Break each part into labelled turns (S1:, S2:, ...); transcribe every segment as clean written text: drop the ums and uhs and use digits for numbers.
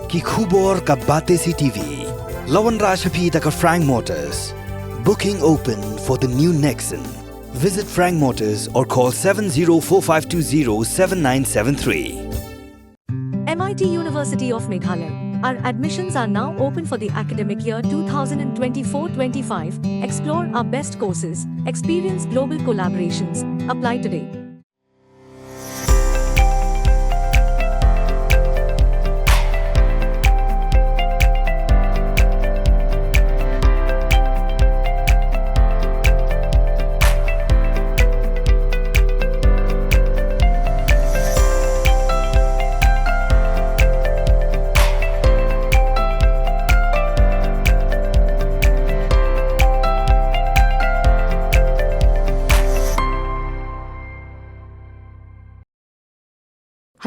S1: ki khubor ka bate si TV. Lawan Rashapi taka Frank Motors. Booking open for the new Nexon. Visit Frank Motors or call 7045207973.
S2: MIT University of Meghalaya. Our admissions are now open for the academic year 2024-25. Explore our best courses, experience global collaborations. Apply today.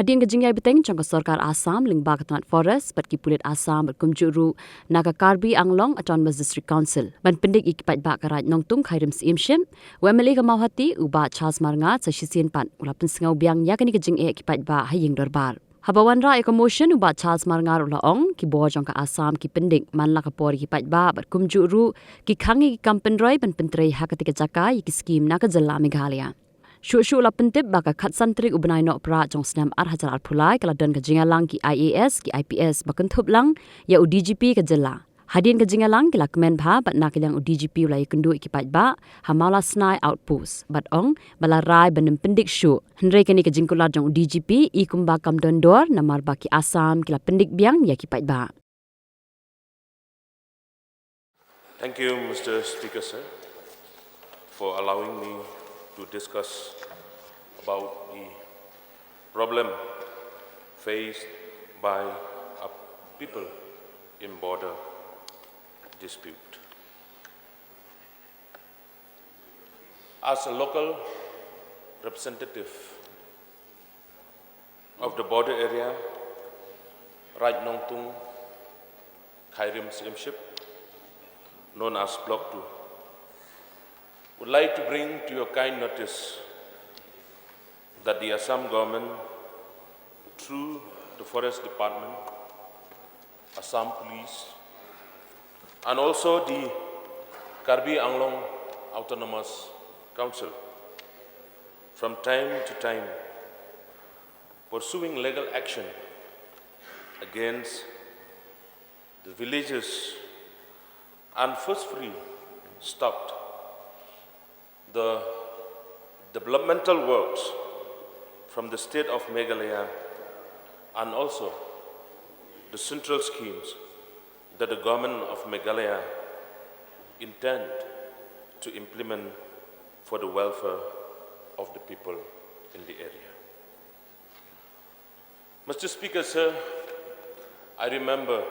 S3: Hadian kejingai Bteng jangka Sarkar Assam ling Bakatanat Forest bat ki Pulit Assam berkumjuru naga Karbi Anglong aton District Council ban Pyndik ikipat bak karat nongtung khairim siimshim wemeli ka mauhati uba Charles Marnga sa sisien pan ulapin singau Biang yakani kejingai ikipat bak haying dorbar Habawan ra emotion uba Charles Marnga ulaong ki bo jangka Assam ki Pyndik manla ka por ikipat bak berkumjuru ki khangi ki kampenroi ban pentrei hakati kejaka ki skim naga jalla Meghalaya Shu la pentip baka khat santrik ubenai nok pra jong snam hajar pulai kala dan ka jingalang ki IAS ki IPS bakan thup lang ya UDGP ka jela hadin ka jingalang kila kemen bha bat nak yang UDGP ulai kendu ikipat ba hamala snai outpost bat ong bala rai benem pendik shu hendrai kani ka Jingkular jong UDGP i Kumba kam dondor namar baki Assam kila pendik Biang ya kipat ba.
S4: Thank you, Mr. Speaker, sir, for allowing me to discuss about the problem faced by our people in border dispute. As a local representative of the border area, right Nongtung Khairim Simship, known as Block 2, would like to bring to your kind notice that the Assam government, through the Forest Department, Assam Police, and also the Karbi Anglong Autonomous Council, from time to time, pursuing legal action against the villages and forcefully stopped the developmental works from the state of Meghalaya and also the central schemes that the government of Meghalaya intend to implement for the welfare of the people in the area. Mr. Speaker, sir, I remember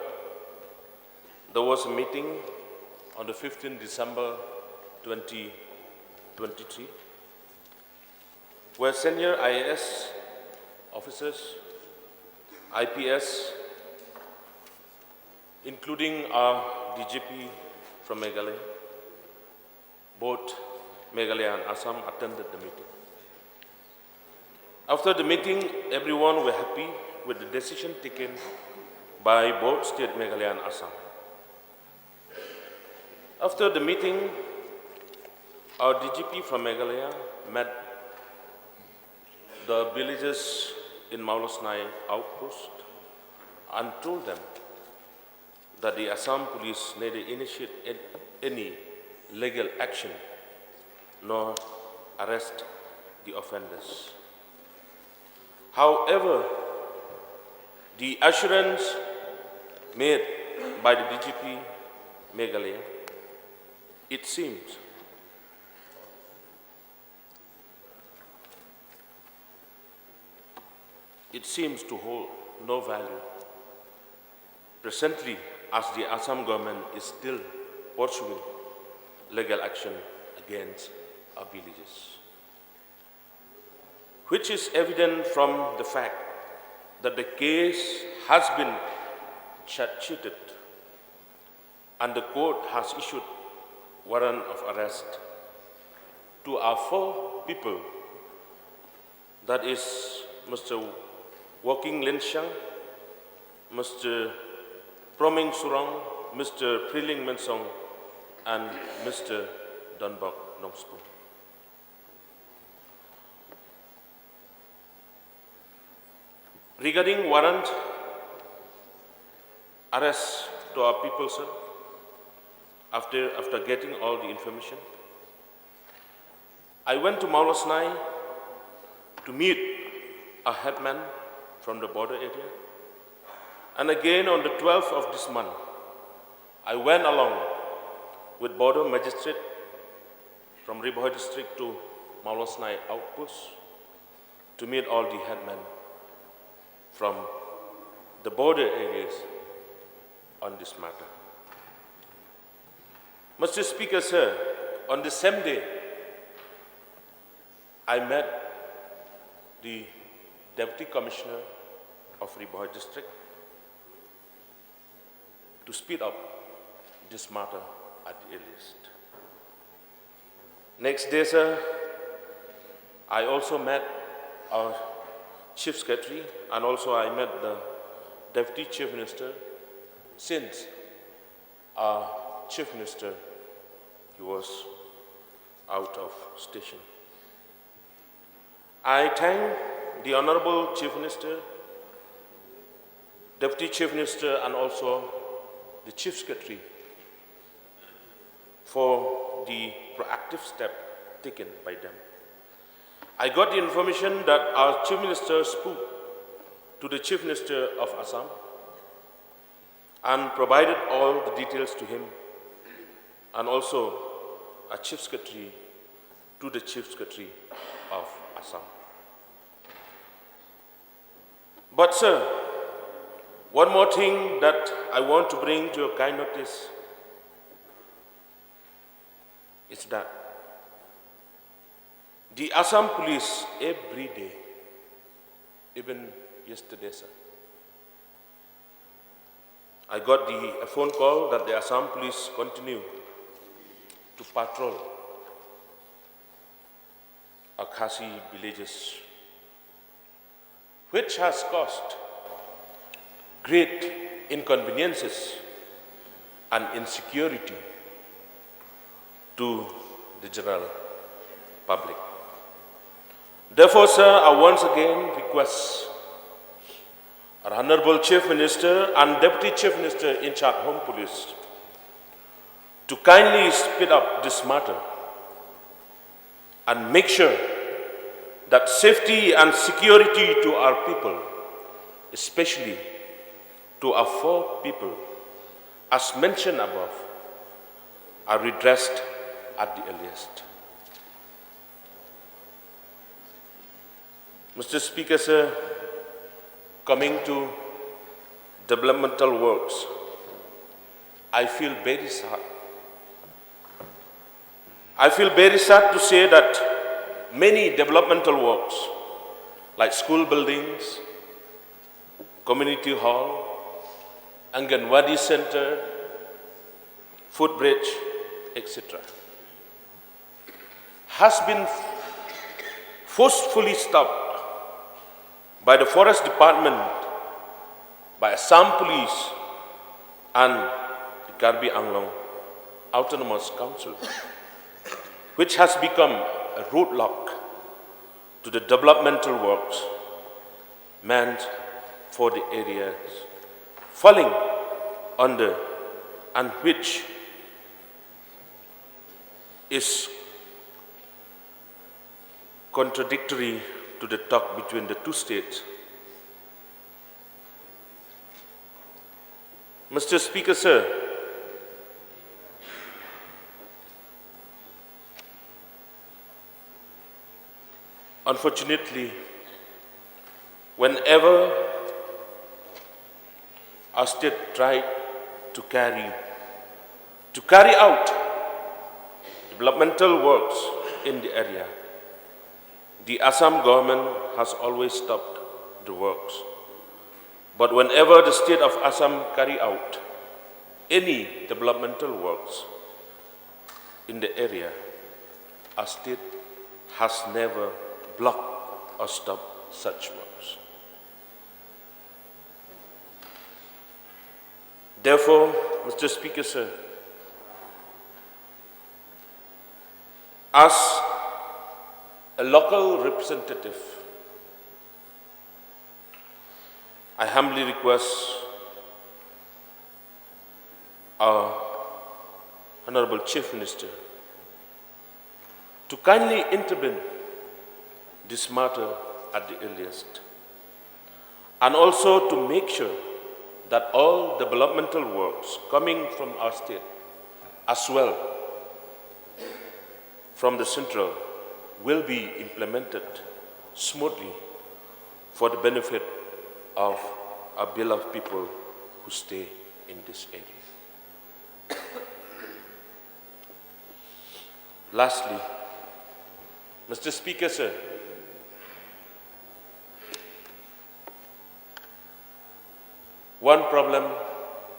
S4: there was a meeting on the 15th December 2023, where senior IAS officers, IPS, including our DGP from Meghalaya, both Meghalaya and Assam attended the meeting. After the meeting, everyone were happy with the decision taken by both state Meghalaya and Assam. After the meeting, our DGP from Meghalaya met the villagers in Maulasnai outpost and told them that the Assam police neither initiate any legal action nor arrest the offenders. However, the assurance made by the DGP Meghalaya, it seems to hold no value presently, as the Assam government is still pursuing legal action against our villages, which is evident from the fact that the case has been charge-sheeted and the court has issued warrant of arrest to our 4 people, that is Mr. Woking Linshang, Mr. Proming Surong, Mr. Priling Mensong, and Mr. Dunbok Nongspu. Regarding warrant arrest to our people, sir, after getting all the information, I went to Maulasnai to meet a headman from the border area. And again on the 12th of this month, I went along with border magistrate from Ribohoi district to Maulasnai outpost to meet all the headmen from the border areas on this matter. Mr. Speaker, sir, on the same day, I met the Deputy Commissioner of Ribohoi district to speed up this matter at the earliest. Next day, sir, I also met our Chief Secretary, and also I met the Deputy Chief Minister, since our Chief Minister, he was out of station. I thank the Honorable Chief Minister, Deputy Chief Minister, and also the Chief Secretary for the proactive step taken by them. I got the information that our Chief Minister spoke to the Chief Minister of Assam and provided all the details to him, and also a Chief Secretary to the Chief Secretary of Assam. But sir, one more thing that I want to bring to your kind notice is that the Assam police every day, even yesterday, sir, I got a phone call that the Assam police continue to patrol Akhasi villages, which has caused great inconveniences and insecurity to the general public. Therefore, sir, I once again request our Honorable Chief Minister and Deputy Chief Minister in charge of Home Police to kindly speed up this matter and make sure that safety and security to our people, especially to our four people, as mentioned above, are redressed at the earliest. Mr. Speaker, sir, coming to developmental works, I feel very sad. I feel very sad to say that many developmental works, like school buildings, community hall, Anganwadi center, footbridge, etc., has been forcefully stopped by the Forest Department, by Assam Police, and the Karbi Anglong Autonomous Council, which has become a roadblock to the developmental works meant for the areas falling under and which is contradictory to the talk between the two states. Mr. Speaker, sir, unfortunately, whenever our state tried to carry out developmental works in the area, the Assam government has always stopped the works. But whenever the state of Assam carry out any developmental works in the area, our state has never blocked or stopped such works. Therefore, Mr. Speaker, sir, as a local representative, I humbly request our Honorable Chief Minister to kindly intervene this matter at the earliest, and also to make sure that all developmental works coming from our state, as well from the central, will be implemented smoothly for the benefit of our beloved people who stay in this area. Lastly, Mr. Speaker, sir, one problem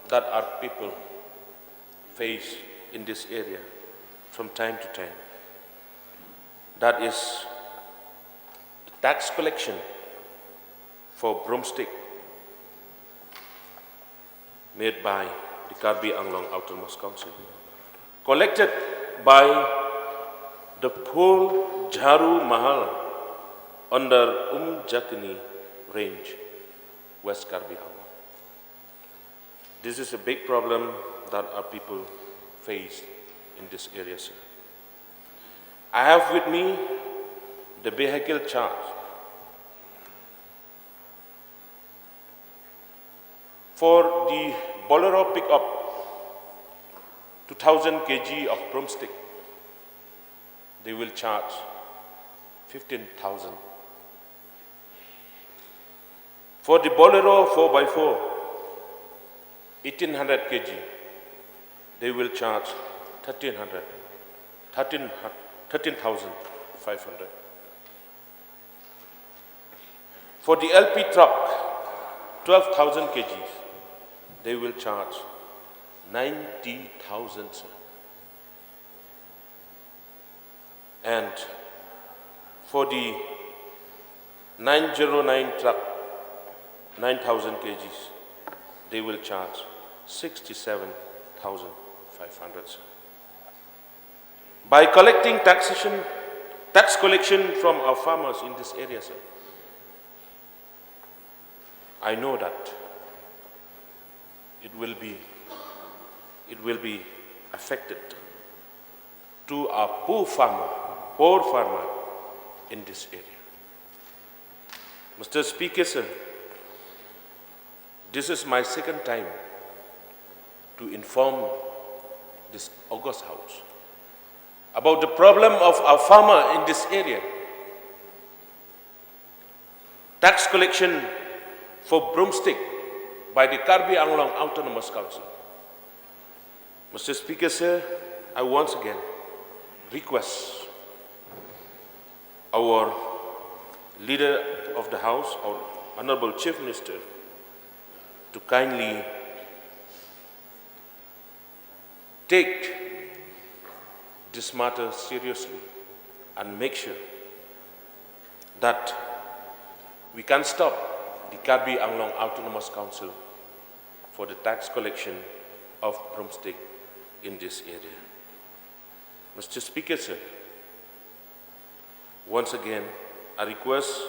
S4: that our people face in this area from time to time, that is tax collection for Broomstick made by the Karbi Anglong Autonomous Council, collected by the Pol Jharu Mahal under Jakini range, West Karbi Anglong. This is a big problem that our people face in this area, sir. I have with me the vehicle charge for the Bolero pickup, 2,000 kg of Broomstick. They will charge 15,000. For the Bolero 4x4, 1,800 kg, they will charge 13,500. For the LP truck, 12,000 kg, they will charge 90,000, sir. And for the 909 truck, 9,000 kgs, they will charge 67,500, sir. By collecting tax collection from our farmers in this area, sir, I know that it will be affected to our poor farmer in this area. Mr. Speaker, sir, this is my second time to inform this August House about the problem of our farmer in this area. Tax collection for Broomstick by the Karbi Anglong Autonomous Council. Mr. Speaker, sir, I once again request our leader of the House, our Honorable Chief Minister, to kindly take this matter seriously and make sure that we can stop the Karbi Anglong Autonomous Council for the tax collection of Broomstick in this area. Mr. Speaker, sir, once again, I request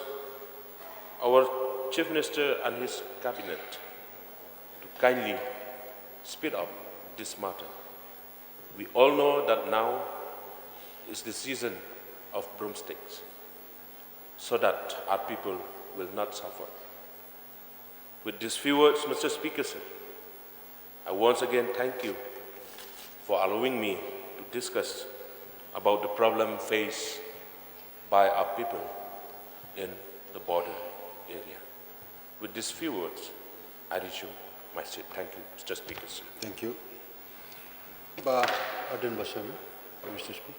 S4: our Chief Minister and his cabinet to kindly speed up this matter. We all know that now is the season of broomsticks, so that our people will not suffer. With these few words, Mr. Speaker, sir, I once again thank you for allowing me to discuss about the problem faced by our people in the border area. With these few words, I resume my seat. Thank you, Mr. Speaker, sir.
S5: Thank you. Ba Aden Basami, Mr. Speaker.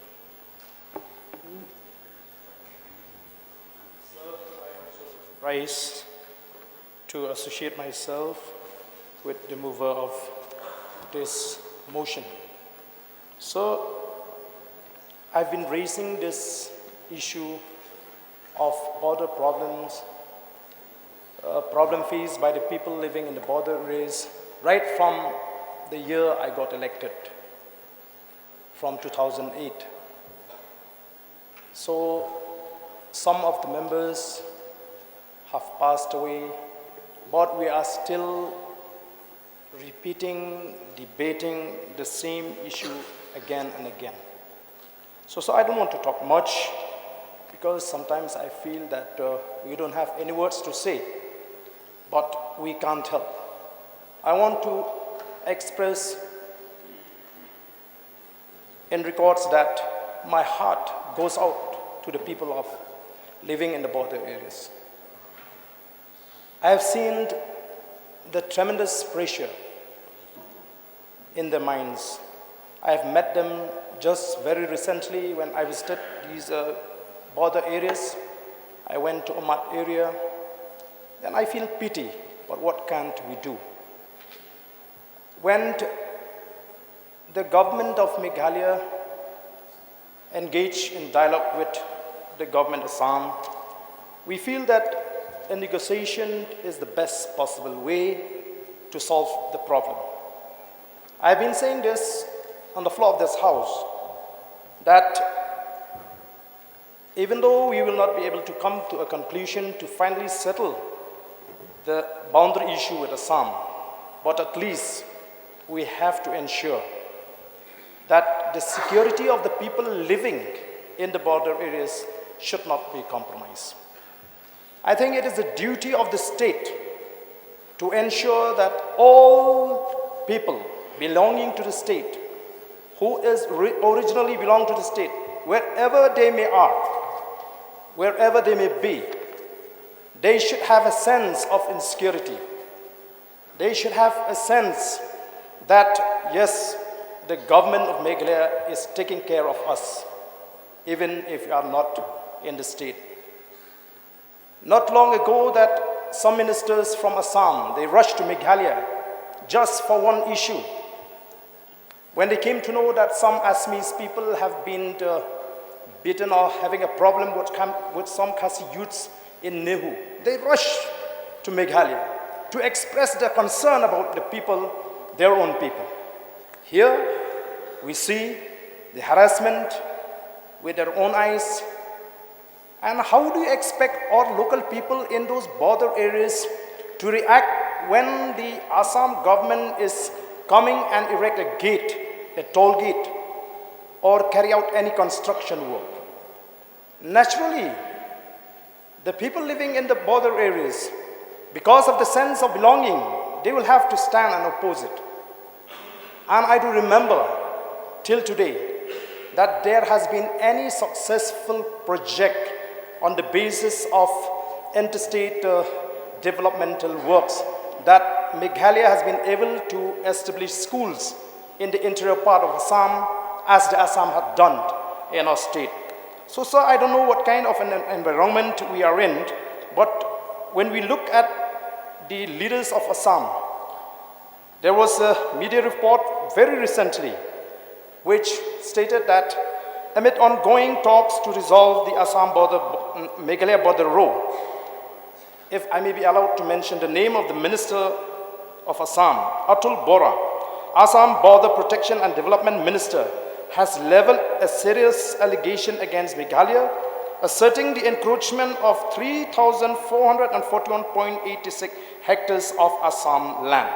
S6: Rise to associate myself with the mover of this motion. So, I've been raising this issue of border problems, problem faced by the people living in the border areas right from the year I got elected, from 2008. So some of the members have passed away, but we are still repeating, debating the same issue again and again. So I don't want to talk much, because sometimes I feel that we don't have any words to say, but we can't help. I want to express in regards that my heart goes out to the people of living in the border areas. I have seen the tremendous pressure in their minds. I have met them just very recently when I visited these border areas. I went to Omat area, and I feel pity, but what can't we do? When the government of Meghalaya engaged in dialogue with the government of Assam, we feel that a negotiation is the best possible way to solve the problem. I've been saying this on the floor of this house, that even though we will not be able to come to a conclusion to finally settle the boundary issue with Assam, but at least we have to ensure that the security of the people living in the border areas should not be compromised. I think it is the duty of the state to ensure that all people belonging to the state, who is originally belong to the state, wherever they may are, wherever they may be, they should have a sense of insecurity. They should have a sense that, yes, the government of Meghalaya is taking care of us, even if we are not in the state. Not long ago that some ministers from Assam, they rushed to Meghalaya just for one issue. When they came to know that some Assamese people have been beaten or having a problem with some Khasi youths in Nehu, they rushed to Meghalaya to express their concern about the people, their own people. Here we see the harassment with their own eyes. And how do you expect our local people in those border areas to react when the Assam government is coming and erect a gate, a toll gate, or carry out any construction work? Naturally, the people living in the border areas, because of the sense of belonging, they will have to stand and oppose it. And I do remember till today that there has been any successful project on the basis of interstate developmental works that Meghalaya has been able to establish schools in the interior part of Assam, as the Assam had done in our state. So, sir, I don't know what kind of an environment we are in, but when we look at the leaders of Assam, there was a media report very recently which stated that amid ongoing talks to resolve the Assam border, Meghalaya border row, if I may be allowed to mention the name of the Minister of Assam, Atul Bora, Assam Border Protection and Development Minister, has leveled a serious allegation against Meghalaya, asserting the encroachment of 3,441.86 hectares of Assam land.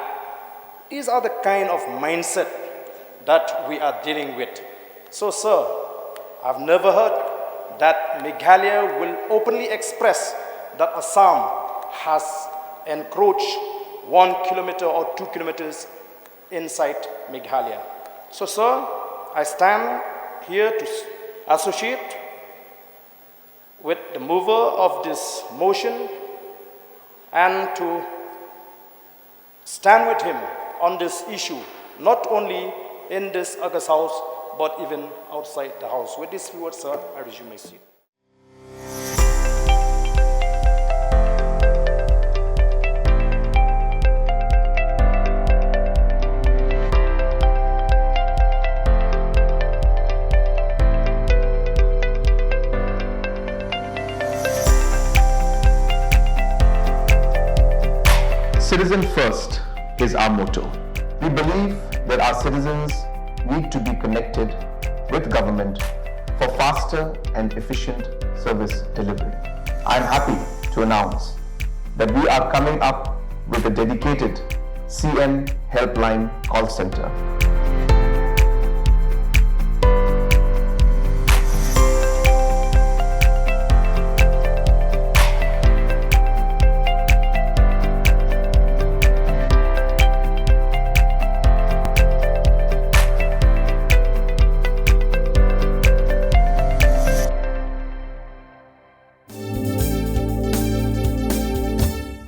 S6: These are the kind of mindset that we are dealing with. So, sir, I've never heard that Meghalaya will openly express that Assam has encroached 1 kilometer or 2 kilometers inside Meghalaya. So, sir, I stand here to associate with the mover of this motion and to stand with him on this issue, not only in this August House, but even outside the House. With these few words, sir, I resume my seat.
S7: Citizen first, is our motto. We believe that our citizens need to be connected with government for faster and efficient service delivery. I am happy to announce that we are coming up with a dedicated CM helpline call center